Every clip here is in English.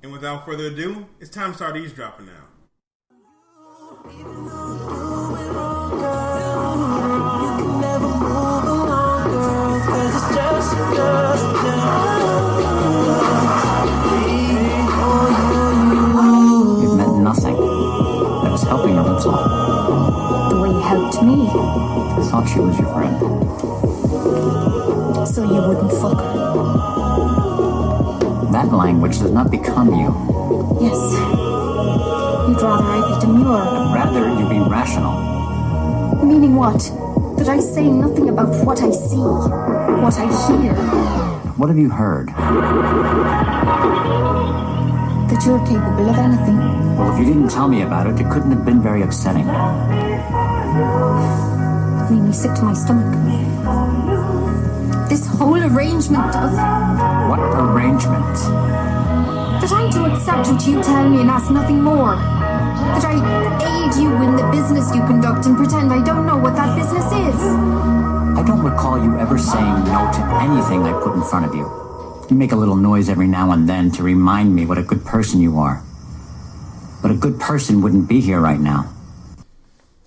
And without further ado, it's time to start eavesdropping now. It meant nothing. I was helping her, that's all. The way you helped me, I thought she was your friend. so you wouldn't fuck her. That language does not become you. Yes. You'd rather I be demure. I'd rather you be rational. Meaning what? That I say nothing about what I see, what I hear. What have you heard? That you're capable of anything. Well, if you didn't tell me about it, it couldn't have been very upsetting. It made me sick to my stomach. This whole arrangement of... What arrangement? That I'm to accept what you tell me and ask nothing more. That I aid you in the business you conduct and pretend I don't know what that business is. I don't recall you ever saying no to anything I put in front of you. You make a little noise every now and then to remind me what a good person you are. But a good person wouldn't be here right now.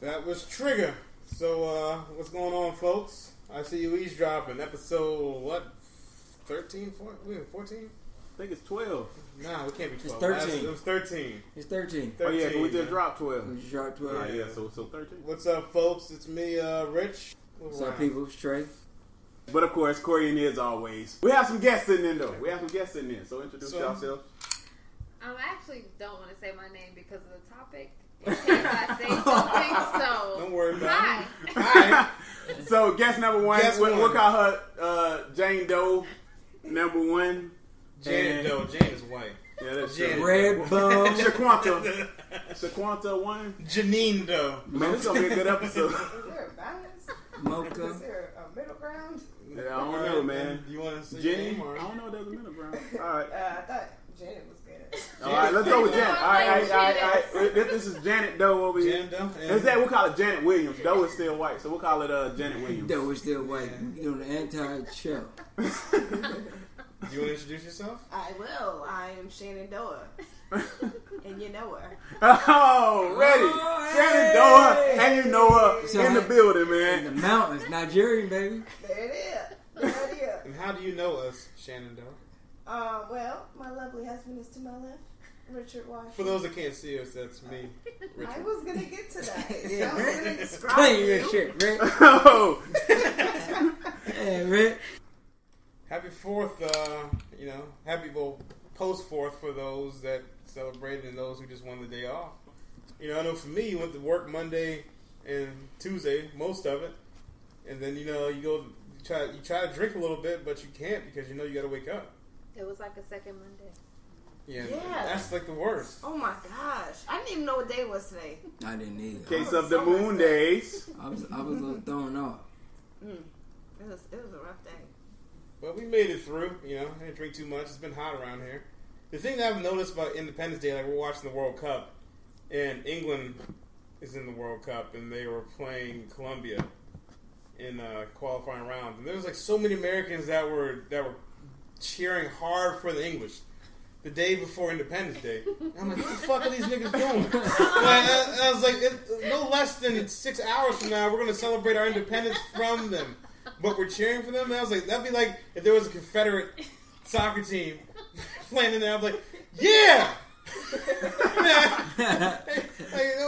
That was Trigger. So, what's going on, folks? I see you eavesdropping. Episode, what? 13? 14? I think it's 12. Nah, it can't be 12. 13. It was 13. It's 13. 13. Oh yeah, 'cause we just dropped 12. We shot 12. Oh yeah, so 13. What's up, folks? It's me, Rich. What's up, people? Straight. But of course, Corey and as always. We have some guests sitting in though. So introduce yourselves. I actually don't want to say my name because of the topic. In case I say something, so Don't worry about hi. it. Hi. So guest number one, Guest we'll one. call her Jane Doe. Number one. Jane Doe. Jane is white. Yeah, that's Janet. true. Red bone. Shaquanta one. Janine Doe. Man, this gonna be a good episode. Is there a balance? Mocha. Is there a middle ground? Yeah, I don't know, man. Do you want to say your Jenny? name or? I don't know if there's a middle ground. All right. I thought Janet was good. All right, let's go with Janet. All right. This is Janet Doe over here. Jan Doe? We'll call it Janet Williams. Doe is still white, so we'll call it Janet Williams. That was still white. You know, the anti-show. Do you want to introduce yourself? I will. I am Shannon Doa. And you know her. Oh, ready. Oh, Shannon hey. Doe, and you know her So in the building, In the man. mountains. Nigerian, baby. There it is. There it is. And how do you know us, Shannon Doe? Well, my lovely husband is to my left, Richard Washington. For those that can't see us, that's me, I Richard. was going to get to that. Yeah, I was going to describe Claim your you. shit, Rick. Oh, Hey, Rick. Happy 4th, happy post 4th for those that celebrated and those who just wanted the day off. I know for me, you went to work Monday and Tuesday, most of it, and then you try to drink a little bit, but you can't because you got to wake up. It was like a second Monday. Yeah, Yeah. that's like the worst. Oh my gosh. I didn't even know what day it was today. I didn't either. case of the moon days. I was a little thrown off. It was a rough day. But we made it through. I didn't drink too much. It's been hot around here. The thing that I've noticed about Independence Day, like we're watching the World Cup, and England is in the World Cup, and they were playing Colombia in qualifying rounds, and there was like so many Americans that were cheering hard for the English the day before Independence Day. And I'm like, what the fuck are these niggas doing? I was like, no less than 6 hours from now, we're going to celebrate our independence from them. But we're cheering for them? And I was like, that'd be like if there was a Confederate soccer team playing in there. I'm like, yeah!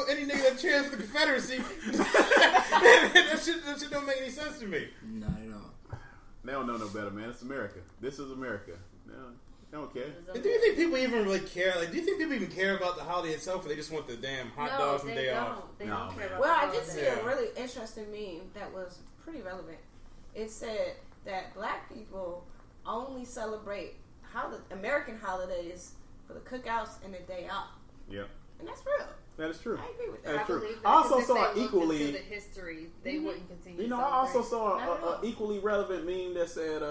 Any nigga that cheers for the Confederacy, that shit don't make any sense to me. Not at all. They don't know no better, man. It's America. This is America. They don't care. Do you think people even really care? Like, do you think people even care about the holiday itself, or they just want the damn hot dogs and they day don't. off? They No, don't care about Well, the I did holiday. see a really interesting meme that was pretty relevant. It said that black people only celebrate American holidays for the cookouts and the day off. Yep. And that's real. That is true. I agree with that. That's I true. believe that, I also 'cause if saw they looked equally. into the history, they wouldn't continue. I to also celebrate. saw a equally relevant meme that said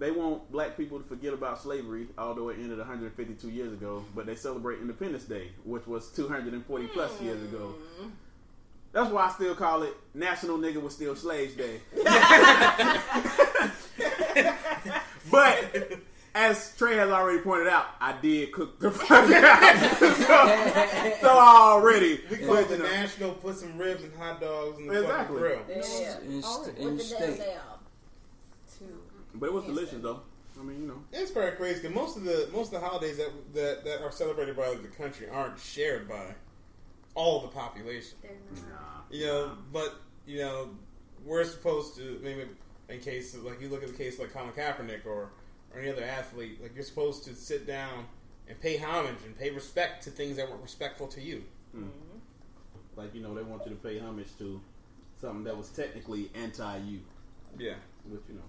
they want black people to forget about slavery, although it ended 152 years ago, but they celebrate Independence Day, which was 240 plus years ago. That's why I still call it National Nigga Was Still Slaves Day. But as Trey has already pointed out, I did cook the fuck out. so already. We call it the national put some ribs and hot dogs in the fucking grill. Yeah. And With the steak. Denzel. But it was delicious though. I mean, you know. It's very crazy because most of the holidays that are celebrated by the country aren't shared by all the population. They're not. You know, but you know, we're supposed to maybe in cases like you look at the case like Colin Kaepernick or any other athlete, like you're supposed to sit down and pay homage and pay respect to things that were respectful to you. Mm. Like, you know, they want you to pay homage to something that was technically anti-you. Yeah. Which, you know.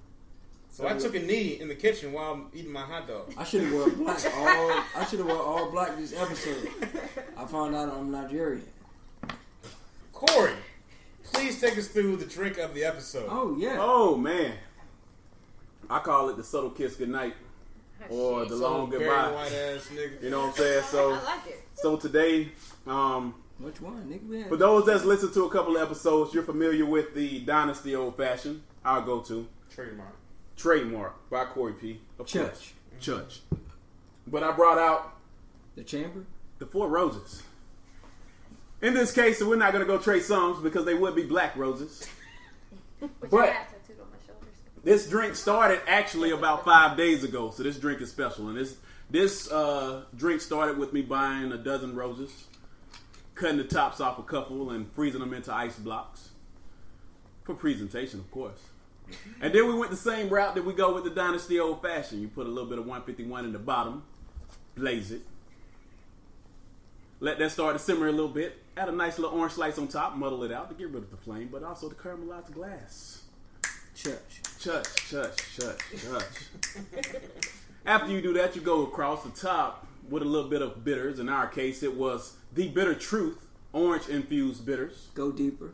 So I took a knee in the kitchen while I'm eating my hot dog. I should have worn black. I should have worn all black this episode. I found out I'm Nigerian. Corey, please take us through the drink of the episode. Oh yeah. Oh, man. I call it the subtle kiss goodnight or the long Barry goodbye. White ass nigga. You know what I'm saying? I like it. So today, Which one, nigga? We had- for those that's listened to a couple of episodes, you're familiar with the Dynasty Old Fashioned. I'll go to Trademark by Corey P. Of course. Church. But I brought out the chamber. the Four Roses. In this case, so we're not going to go Trey Songz because they would be black roses. Which But- I have tattooed on my shoulders. This drink started actually about 5 days ago, so this drink is special. And this drink started with me buying a dozen roses, cutting the tops off a couple, and freezing them into ice blocks for presentation, of course. And then we went the same route that we go with the Dynasty Old Fashioned. You put a little bit of 151 in the bottom, blaze it, let that start to simmer a little bit, add a nice little orange slice on top, muddle it out to get rid of the flame, but also to caramelize the glass. Church. After you do that, you go across the top with a little bit of bitters. In our case, it was the Bitter Truth, orange-infused bitters. Go deeper.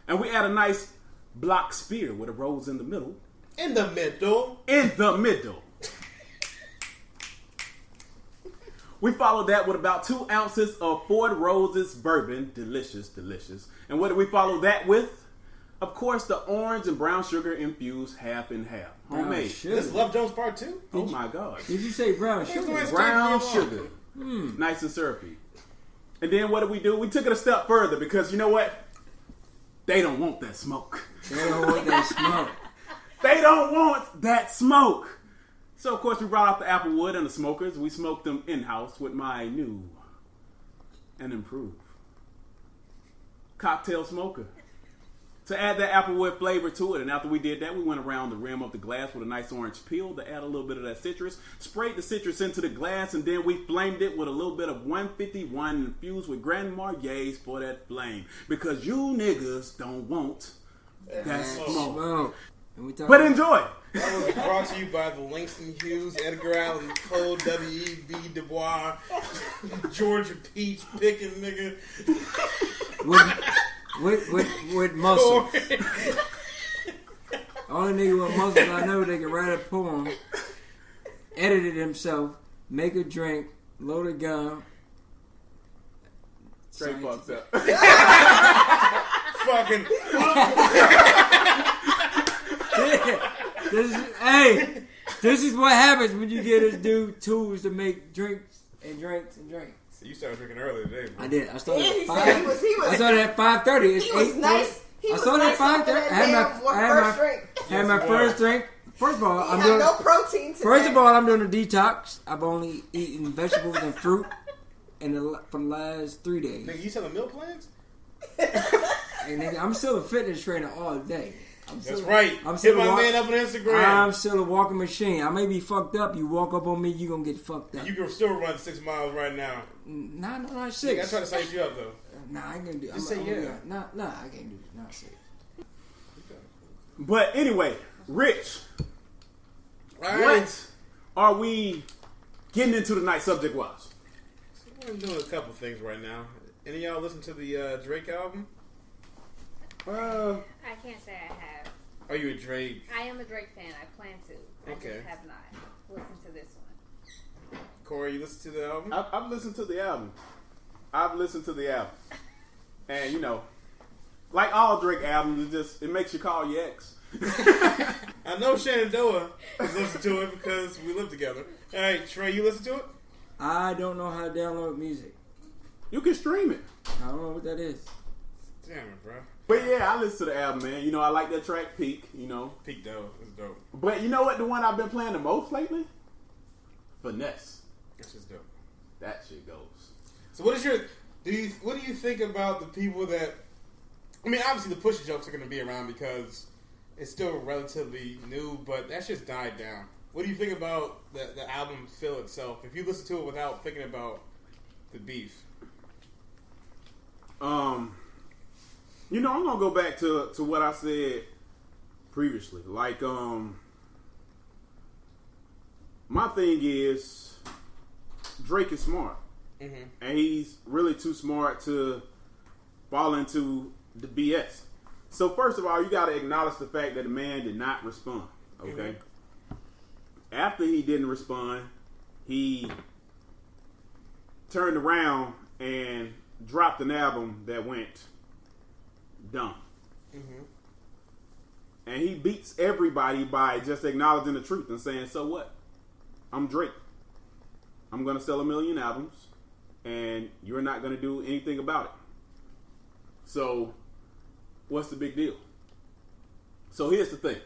And we add a nice block spear with a rose in the middle. In the middle. We followed that with about 2 ounces of Ford Roses bourbon. Delicious. And what did we follow that with? Of course, the orange and brown sugar infused half and half. Homemade. This is Love Jones Part 2? Oh my God. Did you say brown sugar? Brown sugar. Nice and syrupy. And then what did we do? We took it a step further because you know what? They don't want that smoke. They don't want that smoke. They don't want that smoke. So, of course, we brought out the apple wood and the smokers. We smoked them in-house with my new and improved cocktail smoker to add that apple wood flavor to it. And after we did that, we went around the rim of the glass with a nice orange peel to add a little bit of that citrus, sprayed the citrus into the glass, and then we flamed it with a little bit of 151 infused with Grand Marniers for that flame. Because you niggas don't want that smoke. Smoke. And we talking But enjoy. That was brought to you by the Langston Hughes, Edgar Allan Poe, W.E.B. Du Bois, Georgia Peach picking nigga. with muscles. Only nigga with muscles I know they can write a poem, edit it himself, make a drink, load a gun. Trey fucked up. Fucking. This is what happens when you get this dude tools to make drinks. So you started drinking early today, bro. I did. I started Yeah, at he 5. said he was- I started at 5:30. It's He was 8:40. nice. He I was started nice at 5:30. after I had that my first drink. I had my first drink. First of all, He I'm had doing. no protein today. First of all, I'm doing a detox. I've only eaten vegetables and fruit for the last 3 days. Nigga, you selling meal plans? And nigga, I'm still a fitness trainer all day. That's right. I'm Hit still my man up on Instagram. I'm still a walking machine. I may be fucked up. You walk up on me, you gonna get fucked up. You can still run 6 miles right now. Nah, not I 6. try to size you up though. Nah, I ain't gonna do. Just say yeah. Nah, I can't do it. Not 6. But anyway, Rich, All right. what are we getting into tonight subject-wise? I'm doing a couple things right now. Any of y'all listen to the Drake album? I can't say I have. Are you a Drake? I am a Drake fan. I plan to. I Okay. just have not listened to this one. Corey, you listen to the album? I've listened to the album. And, you know, like all Drake albums, it makes you call your ex. I know Shenandoah has listened to it because we live together. All right, Trey, you listen to it? I don't know how to download music. You can stream it. I don't know what that is. Damn it, bro. But yeah, I listen to the album, man. You know, I like that track Peak, you know. Peak dope. It's dope. But you know what? The one I've been playing the most lately? Finesse. That's just dope. That shit goes. So what do you think about the people that, I mean, obviously the Pusha jokes are going to be around because it's still relatively new, but that shit's died down. What do you think about the album feel itself? If you listen to it without thinking about the beef. You know, I'm gonna go back to what I said previously. Like, my thing is Drake is smart, and he's really too smart to fall into the BS. So first of all, you got to acknowledge the fact that the man did not respond. Okay. After he didn't respond, he turned around and dropped an album that went dumb. And he beats everybody by just acknowledging the truth and saying, so what? I'm Drake. I'm going to sell 1 million albums, and you're not going to do anything about it. So, what's the big deal? So, here's the thing.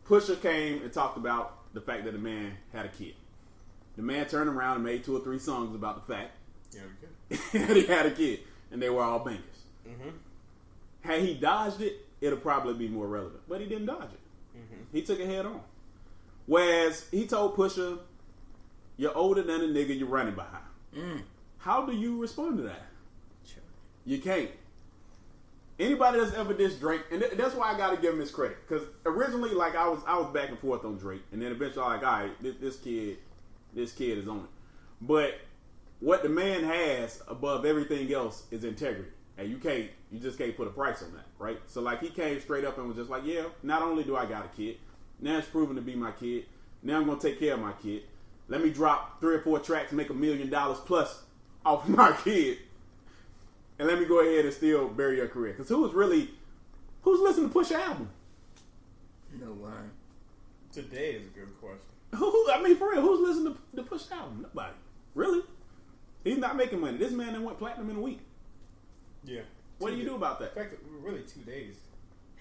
Pusha came and talked about the fact that the man had a kid. The man turned around and made 2 or 3 songs about the fact that he had a kid, and they were all bangers. Had he dodged it, it'll probably be more relevant. But he didn't dodge it. He took it head on. Whereas he told Pusha, you're older than a nigga you're running behind. How do you respond to that? Sure. You can't. Anybody that's ever dissed Drake, and that's why I got to give him his credit. Because originally, like, I was back and forth on Drake. And then eventually I'm like, all right, this kid is on it. But what the man has above everything else is integrity. And you just can't put a price on that, right? So, like, he came straight up and was just like, yeah, not only do I got a kid, now it's proven to be my kid. Now I'm going to take care of my kid. Let me drop 3 or 4 tracks, make $1 million plus off my kid. And let me go ahead and still bury your career. Because who's listening to Push album? No way. Today is a good question. I mean, for real, who's listening to Push album? Nobody. Really? He's not making money. This man done went platinum in a week. Yeah. What do you do about that? In fact, really 2 days.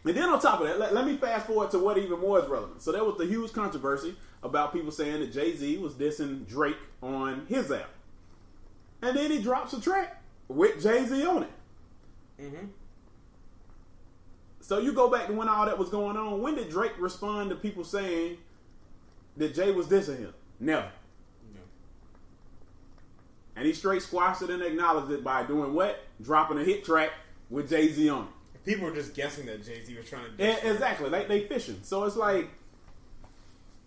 And then on top of that, let me fast forward to what even more is relevant. So there was the huge controversy about people saying that Jay-Z was dissing Drake on his album. And then he drops a track with Jay-Z on it. So you go back to when all that was going on. When did Drake respond to people saying that Jay was dissing him? Never. No. And he straight squashed it and acknowledged it by doing what? Dropping a hit track with Jay-Z on it. People were just guessing that Jay-Z was trying to diss exactly. They fishing. So it's like,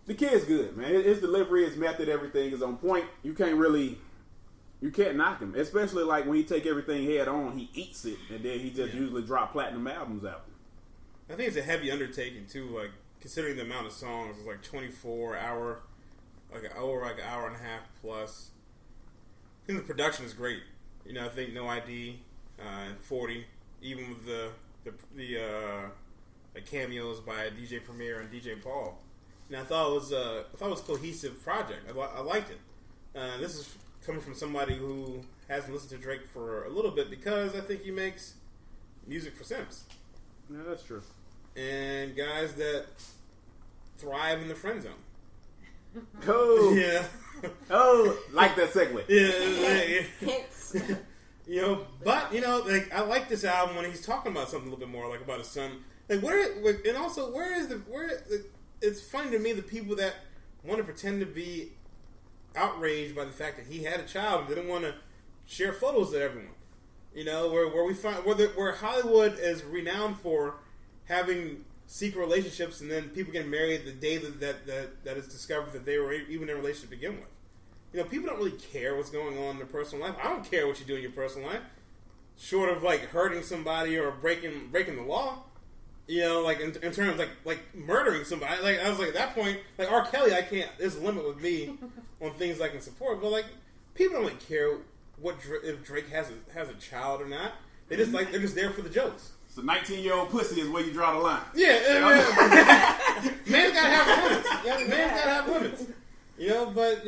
the kid's good, man. His delivery, his method, everything is on point. You can't knock him. Especially like when he take everything head on, he eats it, and then he just usually drop platinum albums out. I think it's a heavy undertaking too, like considering the amount of songs. It's like 24 hour, like an hour and a half plus. I think the production is great. You know, I think No ID and 40, even with the cameos by DJ Premier and DJ Paul. And I thought it was a cohesive project. I liked it. This is coming from somebody who hasn't listened to Drake for a little bit because I think he makes music for simps. Yeah, that's true. And guys that thrive in the friend zone. Oh, Yeah. oh, like that segue. Yeah. Hints. You know, but you know, like I like this album when he's talking about something a little bit more, like about his son. Like it's funny to me the people that want to pretend to be outraged by the fact that he had a child and didn't want to share photos with everyone. You know, where Hollywood is renowned for having secret relationships and then people getting married the day that it's discovered that they were even in a relationship to begin with. You know, people don't really care what's going on in their personal life. I don't care what you do in your personal life, short of like hurting somebody or breaking the law. You know, like in terms of like murdering somebody. Like I was like at that point, like R. Kelly, I can't. There's a limit with me on things I can support. But like people don't really care if Drake has a child or not. They're just there for the jokes. So 19-year-old pussy is where you draw the line. Yeah, man's gotta have limits. Man's gotta have limits. But